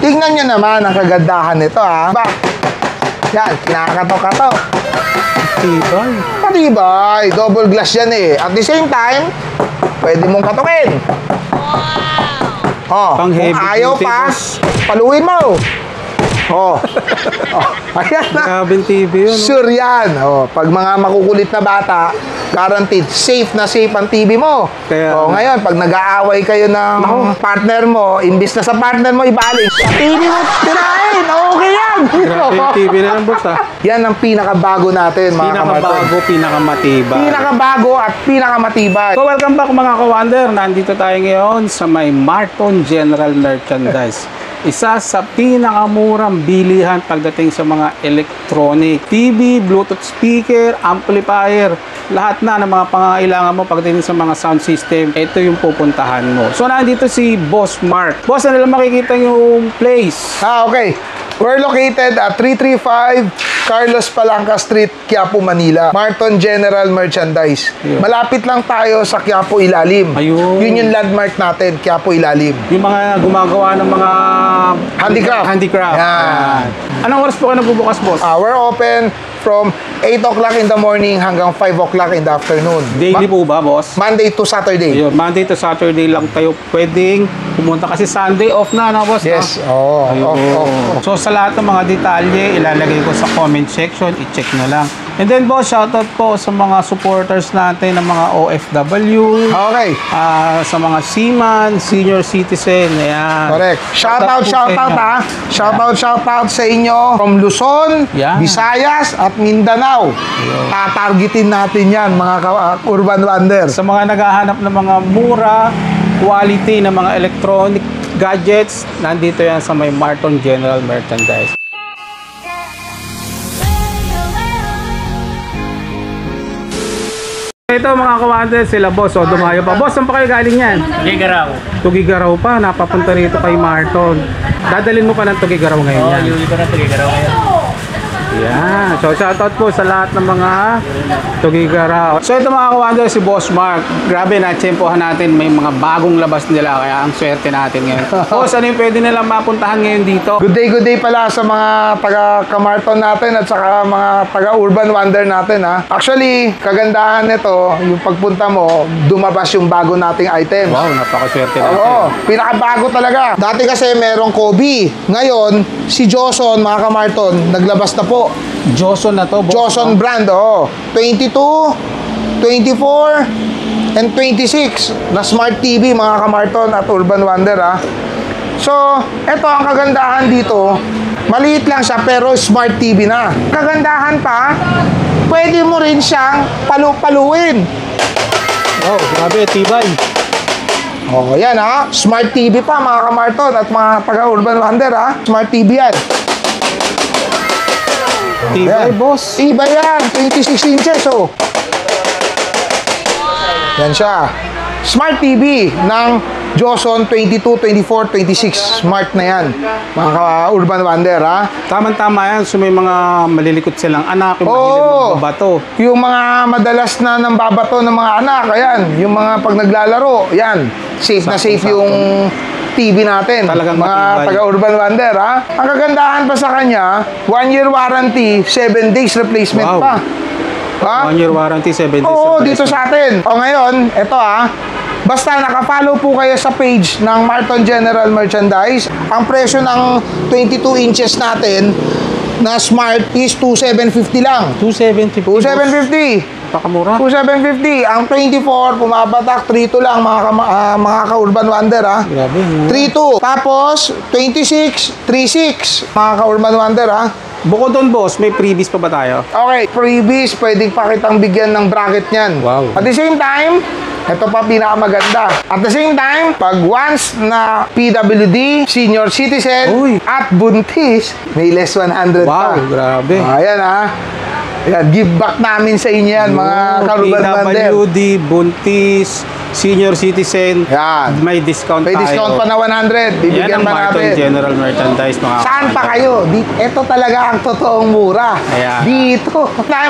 Tingnan nyo naman ang kagandahan nito, ha. Ba? Yan, kinakatok-katok. Tibay. Patibay. Double glass yan eh. At the same time, pwede mong katokin. Oh, Pang kung heavy ayaw duty, pa, boss. paluin mo. Oh. Oh, ayan na. Grabing TV yun. Sure yan. Oh, pag mga makukulit na bata, guaranteed, safe na safe ang TV mo. Kaya, oh, ngayon, pag nag-aaway kayo ng partner mo, imbis na sa partner mo ibalik, sa TV mo tirahin. Okay yan. grabing TV na lang, boss, ha? Yan ang pinakabago natin, mga kamarton. Pinakabago, pinakamatibay. Pinakabago at pinakamatibay. So, welcome back mga ka-Wonder. Nandito tayo ngayon sa may Marton General Merchandise. Isa sa pinakamurang bilihan pagdating sa mga electronic. TV, Bluetooth speaker, amplifier, lahat na ng mga pangangailangan mo pagdating sa mga sound system, ito yung pupuntahan mo. So, nandito si Boss Mark. Boss, ano lang makikita yung place? Okay. We're located at 335 Carlos Palanca Street, Quiapo, Manila. Marton General Merchandise. Yeah. Malapit lang tayo sa Quiapo Ilalim. Ayun. Yun yung landmark natin, Quiapo Ilalim. Yung mga gumagawa ng mga Handicraft. Yan. Anong oras po kayo nagbubukas, boss? We're open from 8 o'clock in the morning hanggang 5 o'clock in the afternoon. Daily po ba, boss? Monday to Saturday. Ayun, Monday to Saturday lang tayo pwedeng pumunta kasi Sunday off na, no, boss? Yes. No? Oo. Off. So, sa lahat ng mga detalye, ilalagay ko sa comment section. I-check na lang. And then, boss, shoutout po sa mga supporters natin ng mga OFW. Okay. Sa mga seaman, senior citizen. Ayan. Correct. Shoutout ha. Shoutout sa inyo from Luzon, Yan. Visayas at Mindanao. Tatargetin natin yan, mga Urban Wonder. Sa mga naghahanap ng mga mura, quality ng mga electronic gadgets, nandito yan sa may Marton General Merchandise. Ito mga ka-Wonder, sila boss. O, dumayo pa. Boss, saan pa kayo galing yan? Tugigaraw. Tugigaraw pa. Napapunta rito kay Marton. Dadalhin mo pa ng Tugigaraw ngayon yan. Yung iba na Tugigaraw ngayon. Yan. So, shoutout po sa lahat ng mga Tugigaraw. So, ito mga ka-Wonder, si Boss Mark. Grabe, na-tsempohan natin. May mga bagong labas nila. Kaya ang swerte natin ngayon. Boss, ano yung pwede nilang mapuntahan ngayon dito? Good day pala sa mga taga-Kamarton natin at saka mga taga-Urban Wonder natin, ha. Actually, kagandahan nito, yung pagpunta mo, dumabas yung bago nating items. Wow, napakaswerte natin. Oo, pinakabago talaga. Dati kasi merong Kobe. Ngayon, si Joson, mga Kamarton, naglabas na po. Joson na to, boss. Joson brand, oh. 22, 24, and 26 na Smart TV, mga Kamarton at Urban Wonder, ha. So, eto ang kagandahan dito. Maliit lang siya pero Smart TV na. Kagandahan pa, pwede mo rin siyang paluin. Wow, grabe, tibay. Oh, yan ha. Smart TV pa, mga Kamarton at mga taga-Urban Wonder, ha. Smart TV yan. Tibay, Yan. boss. Iba yan, 26 inches, oh. Yan siya. Smart TV ng Joson 22, 24, 26. Smart na yan, mga ka-Urban Wonder, ha. Tama-tama yan. So, may mga malilikot silang anak, yung mahilig Oo. magbabato. Yung mga madalas na nang babato ng mga anak, ayan. Yung mga pag naglalaro, yan. Safe na safe Sakto-sakto. yung TV natin. Talagang mga matibay. taga-Urban Wonder, ha. Ang kagandahan pa sa kanya, 1-year warranty, 7 days replacement Wow. pa. Ha? 1 year warranty, 7 days. Oo, replacement. dito sa atin. O ngayon, eto ha. Basta nakafollow po kayo sa page ng Marton General Merchandise. Ang presyo ng 22 inches natin na Smart is 2,750 lang. 270. 2,750. Pakamura. 2,750. Ang 24, pumapatak 3,2 lang, mga ka-Urban Wonder, ha. Grabe. 3,2. Tapos, 26, 3,6. Mga ka-Urban Wonder, ha. Bukod doon, boss, may freebies pa ba tayo? Okay, freebies, pwedeng pa kitang bigyan ng bracket niyan. Wow. At the same time, ito pa pinakamaganda. At the same time, pag once na PWD, senior citizen, Uy. at buntis, may less 100 pa. Wow, grabe. Ayan, ha. Ayan, give back namin sa inyo yan, mga ka-Urban Wonder. PWD, buntis, senior citizen, Yan. may discount May tayo. discount pa na 100. Yan Bibigyan ang pa Marton natin. General Merchandise, mga Saan pa kamarton. kayo? Ito talaga ang totoong mura. Ayan. Dito.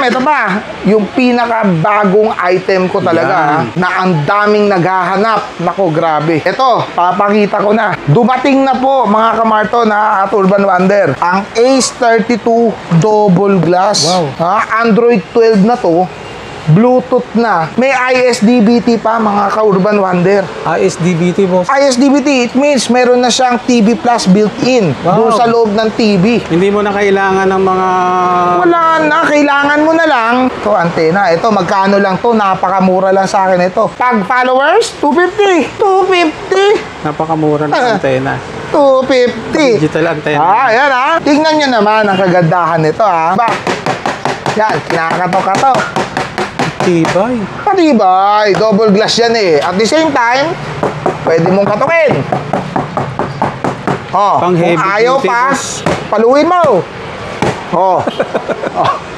Ito pa. Yung pinakabagong item ko talaga. Yan. Na ang daming naghahanap. Nako, grabe. Ito, papakita ko na. Dumating na po, mga kamarton at Urban Wonder. Ang Ace 32 double glass. Wow. Android 12 na to. Bluetooth na. May ISDBT pa, mga ka-Urban Wonder. ISDBT, boss. ISDBT, it means meron na siyang TV Plus built-in Wow. doon sa loob ng TV. Hindi mo na kailangan ng mga... Wala na, kailangan mo na lang. Ito, antena. Ito, magkano lang to? Napakamura lang sa akin ito. Pag followers, 250. 250. Napakamura ng antena. 250. Digital antena. Yan Tingnan nyo naman ang kagandahan nito, Yan, kinakatok-katok. Tibay. Matibay, double glass yan At the same time, pwede mong katukin. Pang Kung heavy ayaw duty, pa, boss. paluin mo.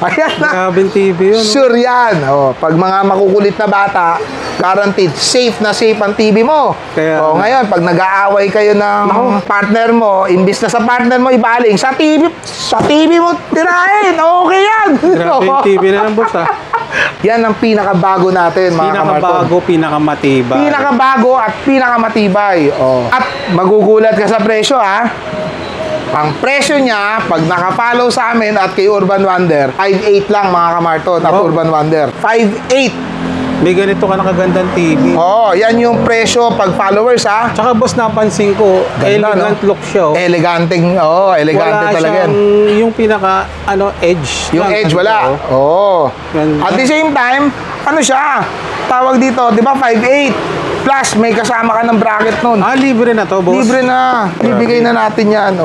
Ayan na. Grabing TV yun. Sure yan. Pag mga makukulit na bata, guaranteed, safe na safe ang TV mo. Kaya- Ngayon, pag nag-aaway kayo ng partner mo, imbis na sa partner mo ibaling, sa TV mo tirahin. Okay yan. Grabing TV na ng boss, Yan ang pinakabago natin, mga kamarton. Pinakabago, pinakamatibay. Pinakabago at pinakamatibay. At magugulat ka sa presyo, Ang presyo niya, pag naka-follow sa amin at kay Urban Wonder, 5.8 lang, mga kamarton at Urban Wonder. 5.8. May ganito ka nakagandang TV. Yan yung presyo pag followers, Tsaka boss, napansin ko, Ganda, elegant look siya. Elegante Wala talaga yan. siyang, yung pinaka, edge. Yung lang, edge ano, wala. Ganda. At the same time, ano siya? Tawag dito, di ba 5.8? Plus, may kasama ka ng bracket nun. Libre na to, boss. Libre na. Bibigay na natin yan.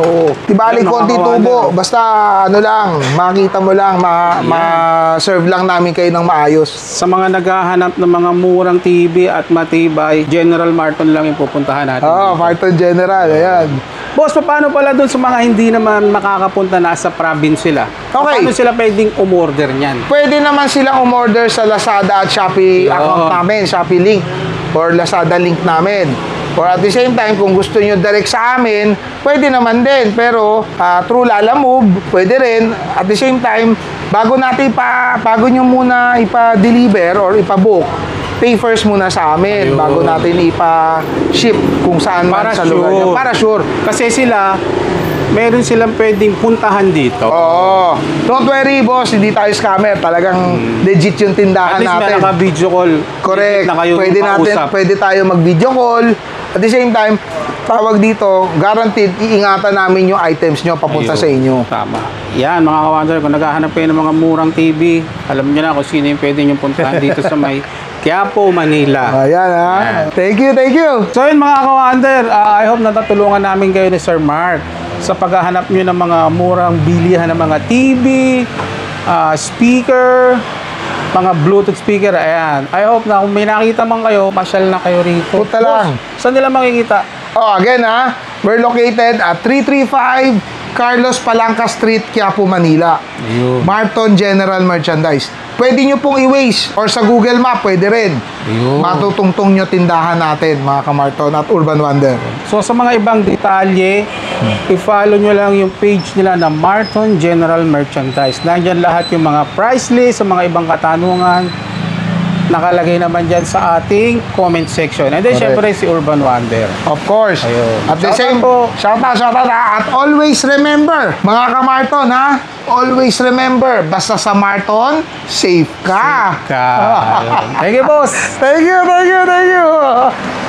Di bali, Yan, konti makakawa tubo. Basta, lang, makita mo lang, ma-serve lang namin kayo ng maayos. Sa mga naghahanap ng mga murang TV at matibay, General Marton lang yung pupuntahan natin. Marton General, ayan. Boss, paano pala dun sa mga hindi naman makakapunta na sa province sila? Okay. Paano sila pwedeng umorder niyan? Pwede naman silang umorder sa Lazada at Shopee account namin, Shopee link or Lazada link namin. Or at the same time, kung gusto nyo direct sa amin, pwede naman din. Pero through Lalamove, pwede rin. At the same time, bago nyo muna ipa-deliver or ipa-book, pay first muna sa amin. Ayun. Bago natin ipa-ship kung saan man Para sa lugar nyo. sure. Para sure. Kasi sila, meron silang pwedeng puntahan dito. Don't worry, boss. Hindi tayo scammer. Talagang legit yung At tindahan least may natin. naka-video call. Correct. Na kayo Pwede tayo mag-video call. At the same time, tawag dito, guaranteed, iingatan namin yung items nyo papunta sa inyo. Tama. Yan, mga kawander, kung naghahanap kayo ng mga murang TV, alam nyo na kung sino yung pwede nyo puntahan dito sa may Quiapo, Manila. Ayan, Thank you. So yun, mga kawander, I hope natutulungan namin kayo ni Sir Mark sa paghahanap nyo ng mga murang bilihan ng mga TV, speaker, mga Bluetooth speaker. Ayan. I hope na kung may nakita man kayo, pasyal na kayo rito. Punta lang. Boss, saan nila makikita? Again, we're located at 335 Carlos Palanca Street, Quiapo, Manila. Ayun. Marton General Merchandise. Pwede nyo pong i-waze or sa Google Map, pwede rin. Ayun. Matutungtong nyo tindahan natin, mga kamarton at Urban Wonder. So sa mga ibang detalye, i-follow nyo lang yung page nila na Marton General Merchandise. Nandyan lahat yung mga price list, sa mga ibang katanungan. Nakalagay naman dyan sa ating comment section. And then, Correct. syempre, si Urban Wonder. Of course. Ayun. At the same Shoutout po. shout out. At always remember, mga kamarton, always remember, basta sa Marton, safe ka. Ayun. Thank you, boss! Thank you.